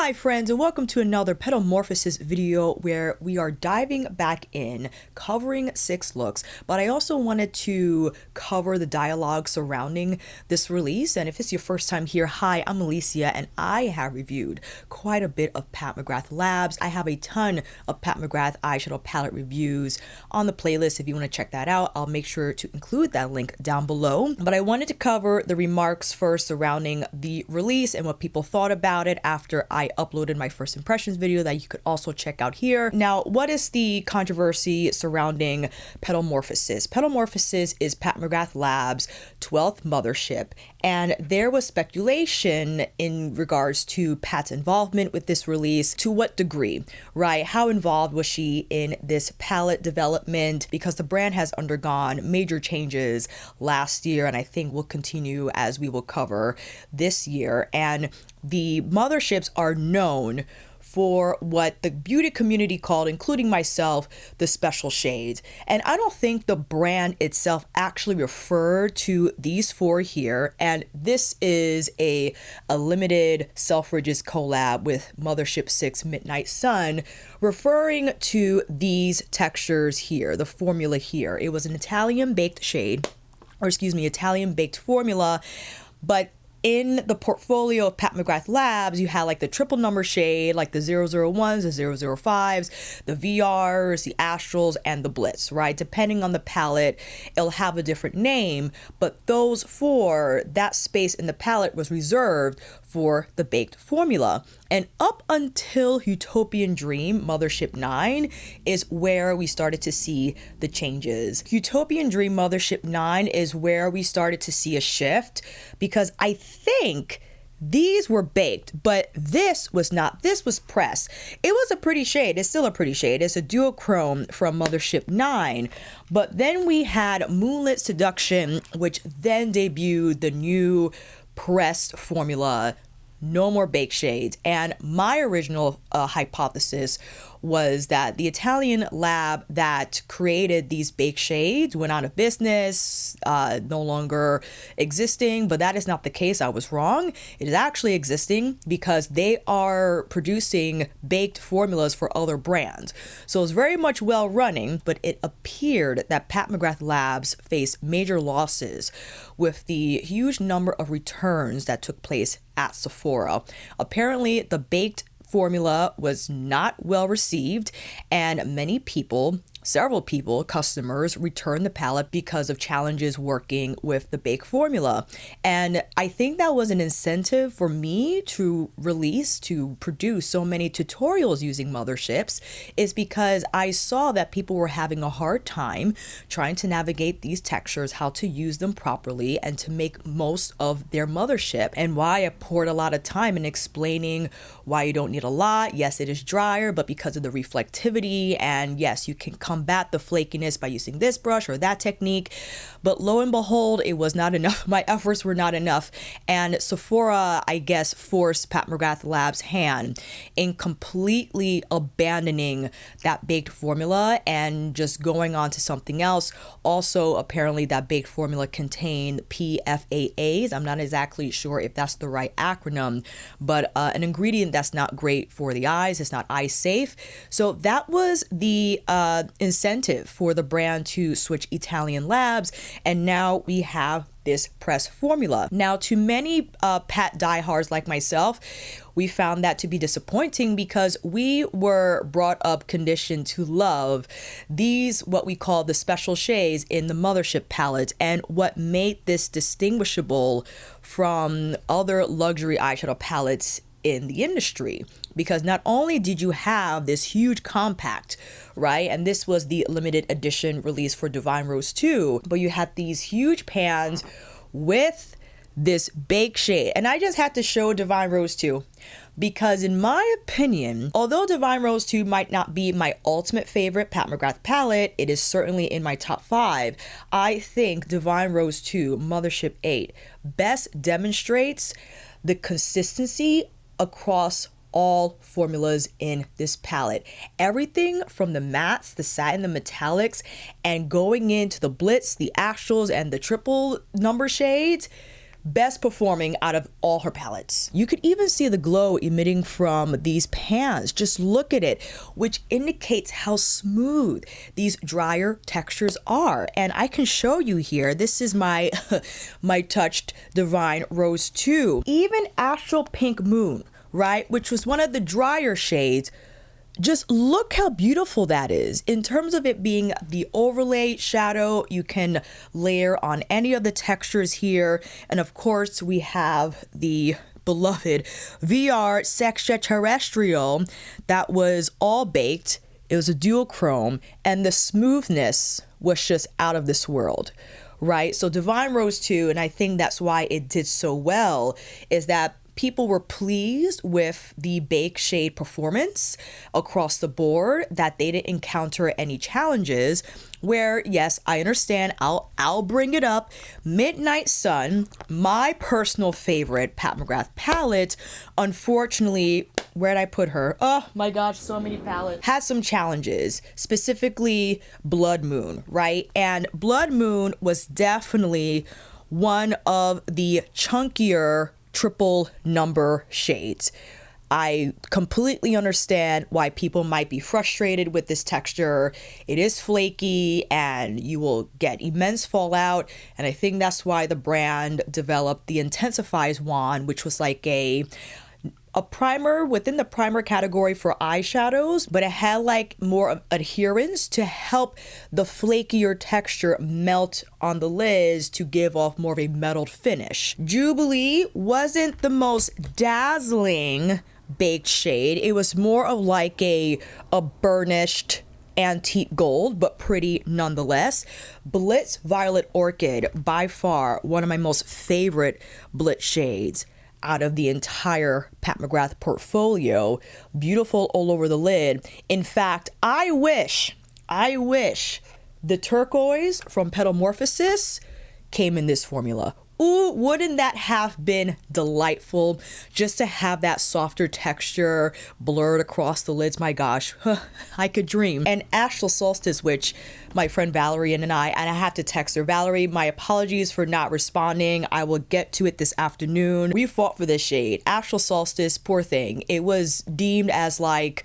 Hi friends, and welcome to another Petalmorphosis video where we are diving back in, covering 6 looks, but I also wanted to cover the dialogue surrounding this release. And if it's your first time here, hi, I'm Alicia, and I have reviewed quite a bit of Pat McGrath Labs. I have a ton of Pat McGrath eyeshadow palette reviews on the playlist. If you want to check that out, I'll make sure to include that link down below. But I wanted to cover the remarks first surrounding the release and what people thought about it after I uploaded my first impressions video that you could also check out here. Now, what is the controversy surrounding Petalmorphosis? Petalmorphosis is Pat McGrath Labs' 12th mothership, and there was speculation in regards to Pat's involvement with this release. To what degree, right? How involved was she in this palette development? Because the brand has undergone major changes last year, and I think will continue as we will cover this year. And the motherships are known for what the beauty community called, including myself, the special shades. And I don't think the brand itself actually referred to these 4 here. And this is a limited Selfridges collab with Mothership 6 Midnight Sun, referring to these textures here, the formula here. It was an Italian baked shade, or excuse me, Italian baked formula, but in the portfolio of Pat McGrath Labs, you had like the triple number shade, like the 001s, the 005s, the VRs, the Astrals, and the Blitz, right? Depending on the palette, it'll have a different name, but those 4, that space in the palette was reserved for the baked formula. And up until Utopian Dream Mothership 9 is where we started to see the changes. Utopian Dream Mothership 9 is where we started to see a shift, because I think these were baked, but this was not. This was pressed. It was a pretty shade. It's still a pretty shade. It's a duochrome from Mothership 9. But then we had Moonlit Seduction, which then debuted the new pressed formula, no more baked shades. And my original hypothesis was that the Italian lab that created these baked shades went out of business, no longer existing, but that is not the case. I was wrong. It is actually existing because they are producing baked formulas for other brands. So it's very much well running, but it appeared that Pat McGrath Labs faced major losses with the huge number of returns that took place at Sephora. Apparently, the baked formula was not well received, and many people, several people, customers, returned the palette because of challenges working with the baked formula. And I think that was an incentive for me to produce so many tutorials using motherships, is because I saw that people were having a hard time trying to navigate these textures, how to use them properly, and to make most of their mothership. And why I poured a lot of time in explaining why you don't need a lot. Yes, it is drier, but because of the reflectivity, and yes, you can combat the flakiness by using this brush or that technique. But lo and behold, it was not enough. My efforts were not enough. And Sephora, I guess, forced Pat McGrath Labs' hand in completely abandoning that baked formula and just going on to something else. Also, apparently that baked formula contained PFAAs. I'm not exactly sure if that's the right acronym, but an ingredient that's not great for the eyes. It's not eye safe. So that was the incentive for the brand to switch Italian labs, and now we have this press formula. Now, to many Pat diehards like myself, we found that to be disappointing because we were brought up conditioned to love these, what we call the special shades in the mothership palette, and what made this distinguishable from other luxury eyeshadow palettes in the industry. Because not only did you have this huge compact, right, and this was the limited edition release for Divine Rose 2, but you had these huge pans with this baked shade. And I just had to show Divine Rose 2 because, in my opinion, although Divine Rose 2 might not be my ultimate favorite Pat McGrath palette, it is certainly in my top 5. I think Divine Rose 2 Mothership 8 best demonstrates the consistency across all formulas in this palette. Everything from the mattes, the satin, the metallics, and going into the Blitz, the Astrals, and the triple number shades best performing out of all her palettes. You could even see the glow emitting from these pans. Just look at it, which indicates how smooth these drier textures are. And I can show you here, this is my my touched Divine Rose 2. Even Astral Pink Moon, right, which was one of the drier shades, just look how beautiful that is. In terms of it being the overlay shadow, you can layer on any of the textures here. And of course, we have the beloved VR Sextra Terrestrial that was all baked. It was a dual chrome, and the smoothness was just out of this world, right? So Divine Rose 2, and I think that's why it did so well, is that people were pleased with the bake shade performance across the board, that they didn't encounter any challenges. Where, yes, I understand, I'll bring it up. Midnight Sun, my personal favorite Pat McGrath palette, unfortunately, where'd I put her? Oh my gosh, so many palettes. Had some challenges, specifically Blood Moon, right? And Blood Moon was definitely one of the chunkier triple number shades. I completely understand why people might be frustrated with this texture. It is flaky and you will get immense fallout. And I think that's why the brand developed the Intensifies wand, which was like a primer within the primer category for eyeshadows, but it had like more adherence to help the flakier texture melt on the lids to give off more of a metalled finish. Jubilee wasn't the most dazzling baked shade. It was more of like a burnished antique gold, but pretty nonetheless. Blitz Violet Orchid, by far one of my most favorite Blitz shades out of the entire Pat McGrath portfolio. Beautiful all over the lid. In fact, I wish the turquoise from Petalmorphosis came in this formula. Ooh, wouldn't that have been delightful? Just to have that softer texture blurred across the lids. My gosh, I could dream. And Astral Solstice, which my friend Valerie and I have to text her. Valerie, my apologies for not responding. I will get to it this afternoon. We fought for this shade. Astral Solstice, poor thing. It was deemed as like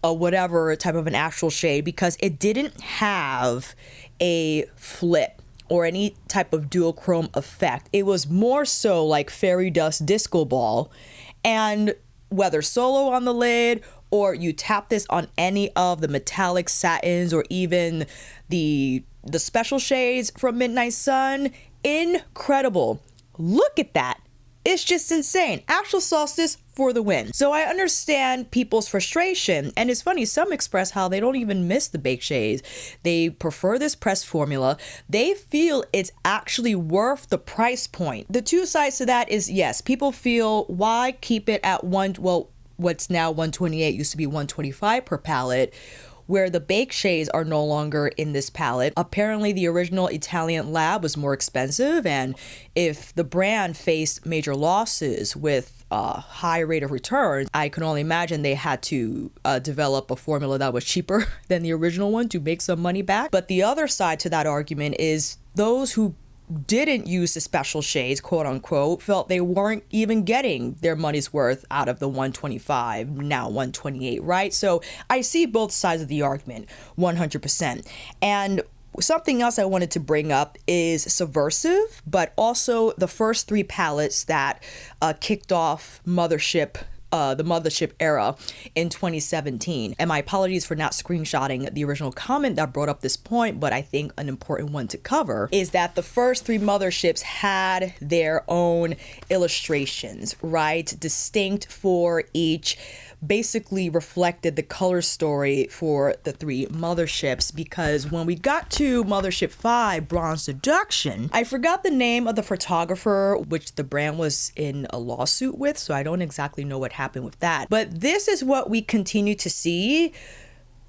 a whatever type of an astral shade because it didn't have a flip or any type of dual chrome effect. It was more so like Fairy Dust Disco Ball, and whether solo on the lid or you tap this on any of the metallic satins or even the special shades from Midnight Sun, incredible. Look at that. It's just insane. Astral Solstice for the win. So I understand people's frustration, and it's funny, some express how they don't even miss the baked shades. They prefer this pressed formula. They feel it's actually worth the price point. The two sides to that is, yes, people feel, why keep it at what's now $128 used to be $125 per palette, where the baked shades are no longer in this palette. Apparently the original Italian lab was more expensive, and if the brand faced major losses with a high rate of returns, I can only imagine they had to develop a formula that was cheaper than the original one to make some money back. But the other side to that argument is those who didn't use the special shades, quote unquote, felt they weren't even getting their money's worth out of the 125, now 128, right? So I see both sides of the argument, 100%. And something else I wanted to bring up is Subversive, but also the first three palettes that kicked off the Mothership era in 2017. And my apologies for not screenshotting the original comment that brought up this point, but I think an important one to cover is that the first three Motherships had their own illustrations, right? Distinct for each, basically reflected the color story for the three Motherships, because when we got to Mothership 5, Bronze Seduction, I forgot the name of the photographer, which the brand was in a lawsuit with, so I don't exactly know what happened with that. But this is what we continue to see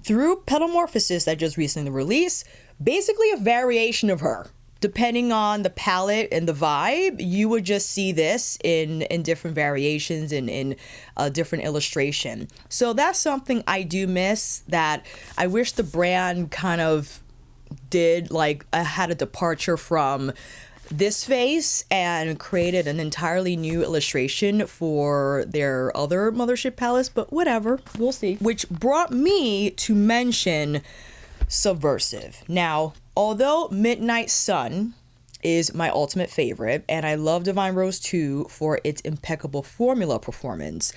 through Petalmorphosis that just recently released, basically a variation of her. Depending on the palette and the vibe, you would just see this in different variations and in a different illustration. So that's something I do miss, that I wish the brand kind of did, like, had a departure from this face and created an entirely new illustration for their other Mothership palettes, but whatever, we'll see. Which brought me to mention Subversive. Now, although Midnight Sun is my ultimate favorite, and I love Divine Rose 2 for its impeccable formula performance,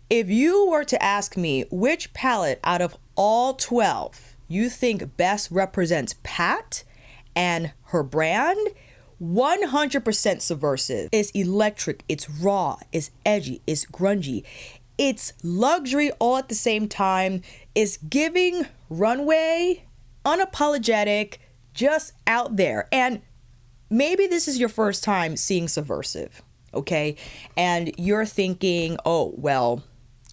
if you were to ask me which palette out of all 12 you think best represents Pat and her brand, 100% Subversive. It's electric, it's raw, it's edgy, it's grungy, it's luxury all at the same time. It's giving runway, unapologetic, just out there. And maybe this is your first time seeing Subversive, okay? And you're thinking, oh, well,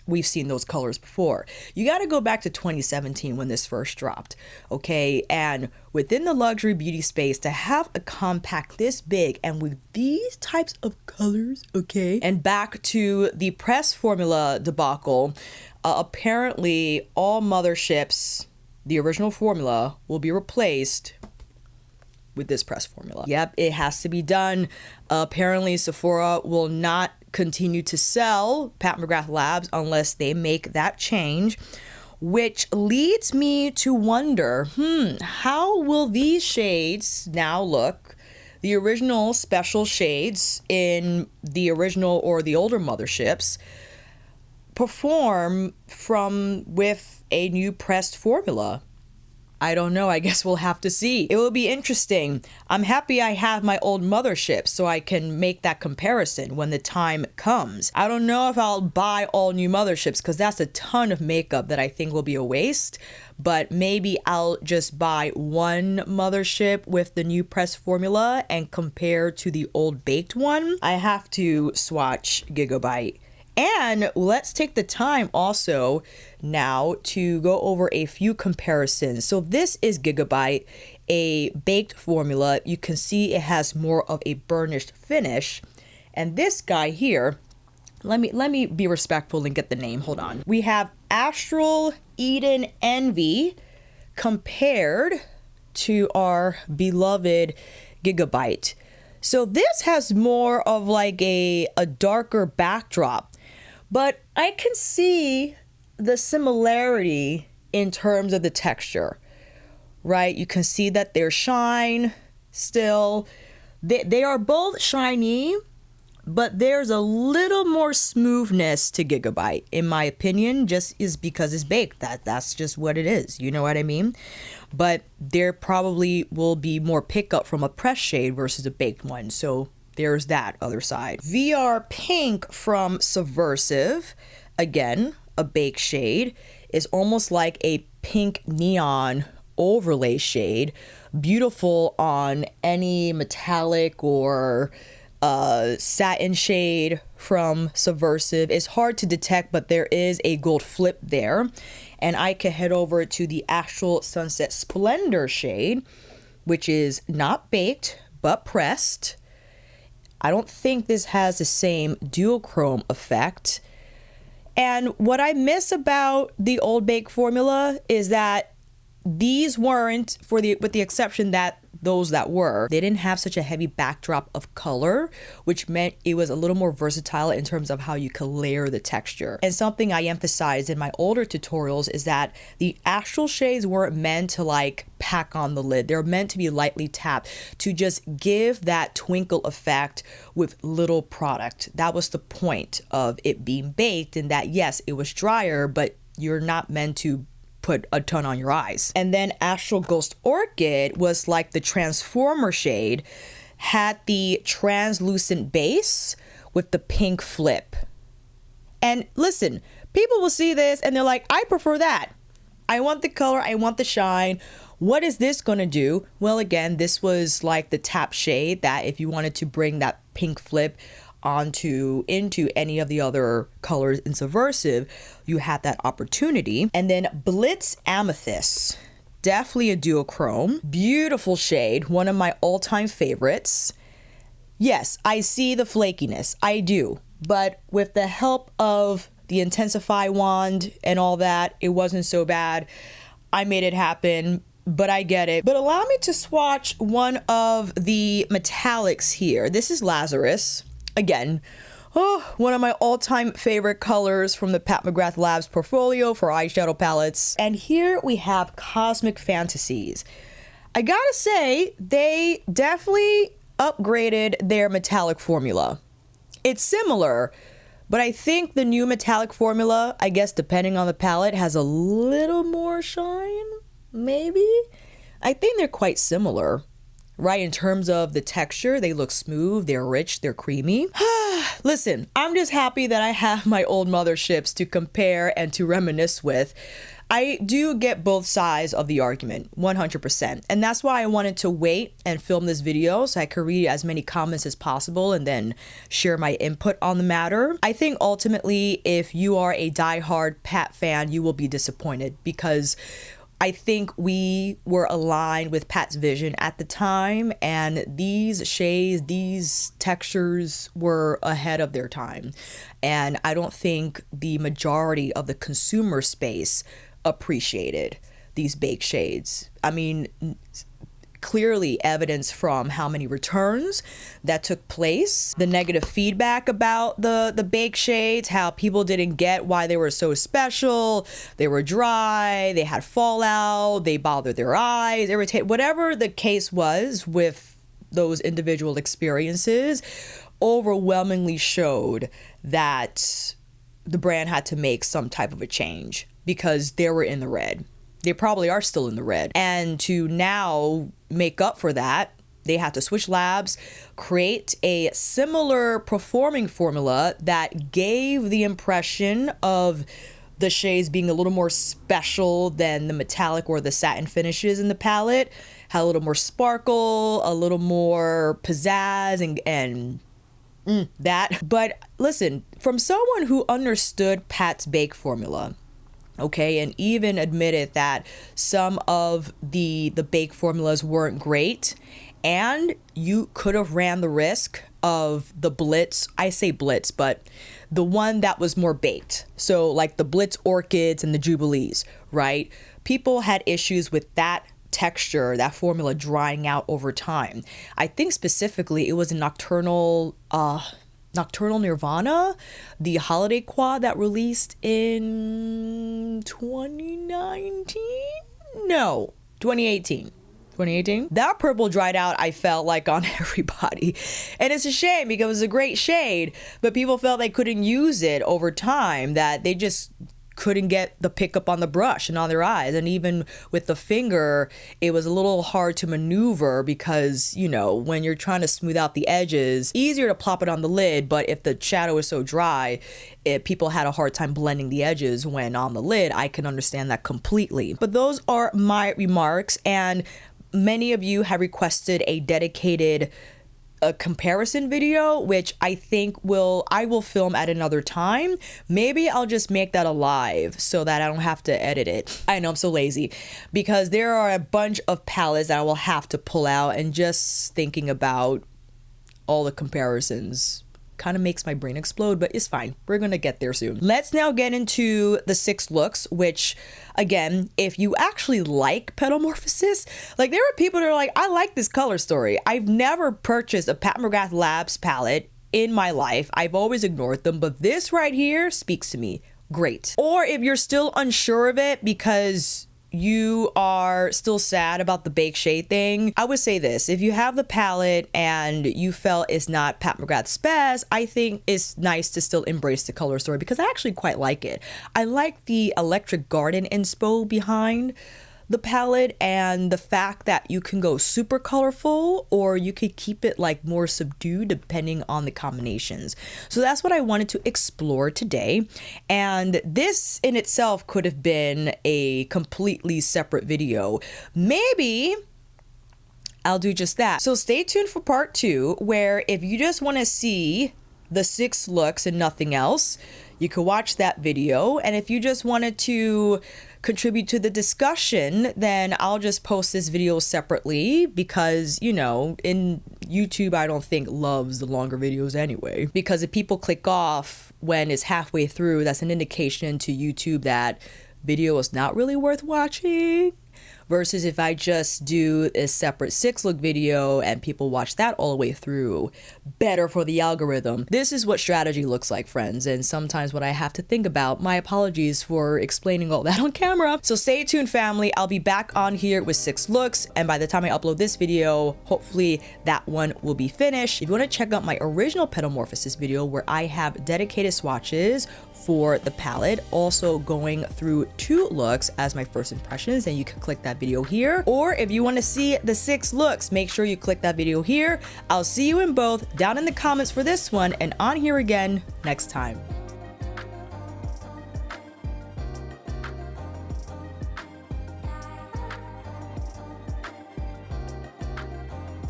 we've seen those colors before. You got to go back to 2017 when this first dropped, okay? And within the luxury beauty space, to have a compact this big and with these types of colors, okay? And back to the press formula debacle, apparently all Motherships, the original formula, will be replaced with this press formula. Yep, it has to be done. Apparently Sephora will not continue to sell Pat McGrath Labs unless they make that change, which leads me to wonder, how will these shades now look, the original special shades in the original or the older Motherships, perform with a new pressed formula? I don't know. I guess we'll have to see. It will be interesting. I'm happy I have my old Mothership so I can make that comparison when the time comes. I don't know if I'll buy all new Motherships because that's a ton of makeup that I think will be a waste. But maybe I'll just buy one Mothership with the new press formula and compare to the old baked one. I have to swatch Gigabyte. And let's take the time also now to go over a few comparisons. So this is Gigabyte, a baked formula. You can see it has more of a burnished finish. And this guy here, let me be respectful and get the name. Hold on. We have Astral Eden Envy compared to our beloved Gigabyte. So this has more of like a darker backdrop. But I can see the similarity in terms of the texture, right? You can see that they're shine still. They are both shiny, but there's a little more smoothness to Gigabyte, in my opinion, just is because it's baked. That's just what it is. You know what I mean? But there probably will be more pickup from a press shade versus a baked one. So there's that other side. VR Pink from Subversive, again, a baked shade, is almost like a pink neon overlay shade. Beautiful on any metallic or satin shade from Subversive. It's hard to detect, but there is a gold flip there. And I can head over to the actual Sunset Splendor shade, which is not baked, but pressed. I don't think this has the same duochrome effect. And what I miss about the old bake formula is that these weren't, with the exception that those that were, they didn't have such a heavy backdrop of color, which meant it was a little more versatile in terms of how you could layer the texture. And something I emphasized in my older tutorials is that the actual shades weren't meant to like pack on the lid. They're meant to be lightly tapped to just give that twinkle effect with little product. That was the point of it being baked, and that yes, it was drier, but you're not meant to put a ton on your eyes. And then Astral Ghost Orchid was like the transformer shade, had the translucent base with the pink flip. And listen, people will see this and they're like, I prefer that. I want the color, I want the shine. What is this gonna do? Well, again, this was like the tap shade that if you wanted to bring that pink flip into any of the other colors in Subversive, you had that opportunity. And then Blitz Amethyst, definitely a duochrome, beautiful shade, one of my all-time favorites. Yes, I see the flakiness, I do, but with the help of the Intensify wand and all that, it wasn't so bad. I made it happen. but I get it. But allow me to swatch one of the metallics here. This is Lazarus. Again, one of my all-time favorite colors from the Pat McGrath Labs portfolio for eyeshadow palettes. And here we have Cosmic Fantasies. I gotta say, they definitely upgraded their metallic formula. It's similar, but I think the new metallic formula, I guess depending on the palette, has a little more shine, maybe? I think they're quite similar, right? In terms of the texture, they look smooth, they're rich, they're creamy. Listen, I'm just happy that I have my old Motherships to compare and to reminisce with. I do get both sides of the argument, 100%. And that's why I wanted to wait and film this video so I could read as many comments as possible and then share my input on the matter. I think ultimately, if you are a diehard Pat fan, you will be disappointed because I think we were aligned with Pat's vision at the time, and these shades, these textures were ahead of their time. And I don't think the majority of the consumer space appreciated these baked shades. I mean, clearly evidence from how many returns that took place, the negative feedback about the baked shades, how people didn't get why they were so special, they were dry, they had fallout, they bothered their eyes, irritate, whatever the case was with those individual experiences, overwhelmingly showed that the brand had to make some type of a change because they were in the red. They probably are still in the red. And to now make up for that, they had to switch labs, create a similar performing formula that gave the impression of the shades being a little more special than the metallic or the satin finishes in the palette, had a little more sparkle, a little more pizzazz and that. But listen, from someone who understood Pat's bake formula, okay, and even admitted that some of the bake formulas weren't great, and you could have ran the risk of the Blitz, I say Blitz, but the one that was more baked. So like the Blitz Orchids and the Jubilees, right? People had issues with that texture, that formula drying out over time. I think specifically it was a Nocturnal Nirvana, the holiday quad that released in 2019? No, 2018. 2018? That purple dried out, I felt like, on everybody. And it's a shame because it was a great shade, but people felt they couldn't use it over time, that they just couldn't get the pickup on the brush and on their eyes. And even with the finger, it was a little hard to maneuver because, you know, when you're trying to smooth out the edges, easier to plop it on the lid, but if the shadow is so dry, people had a hard time blending the edges when on the lid. I can understand that completely. But those are my remarks, and many of you have requested a dedicated comparison video, which I think I will film at another time. Maybe I'll just make that a live so that I don't have to edit it. I know, I'm so lazy, because there are a bunch of palettes that I will have to pull out, and just thinking about all the comparisons kind of makes my brain explode, but it's fine. We're gonna get there soon. Let's now get into the 6 looks, which, again, if you actually like Petalmorphosis, like, there are people that are like, I like this color story. I've never purchased a Pat McGrath Labs palette in my life. I've always ignored them, but this right here speaks to me. Great. Or if you're still unsure of it because you are still sad about the bake shade thing, I would say this: if you have the palette and you felt it's not Pat McGrath's best, I think it's nice to still embrace the color story, because I actually quite like it. I like the Electric Garden inspo behind the palette, and the fact that you can go super colorful or you could keep it like more subdued depending on the combinations. So that's what I wanted to explore today, and this in itself could have been a completely separate video. Maybe I'll do just that. So stay tuned for part 2, where if you just want to see the 6 looks and nothing else, you can watch that video. And if you just wanted to contribute to the discussion, then I'll just post this video separately, because, you know, in YouTube, I don't think loves the longer videos anyway. Because if people click off when it's halfway through, that's an indication to YouTube that video is not really worth watching. versus if I just do a separate 6-look video and people watch that all the way through. Better for the algorithm. This is what strategy looks like, friends, and sometimes what I have to think about. My apologies for explaining all that on camera. So stay tuned, family. I'll be back on here with 6 looks, and by the time I upload this video, hopefully that one will be finished. If you want to check out my original Pedomorphosis video where I have dedicated swatches for the palette, also going through 2 looks as my first impressions, then you can click that video here. Or if you want to see the 6 looks, make sure you click that video here. I'll see you in both down in the comments for this one and on here again next time.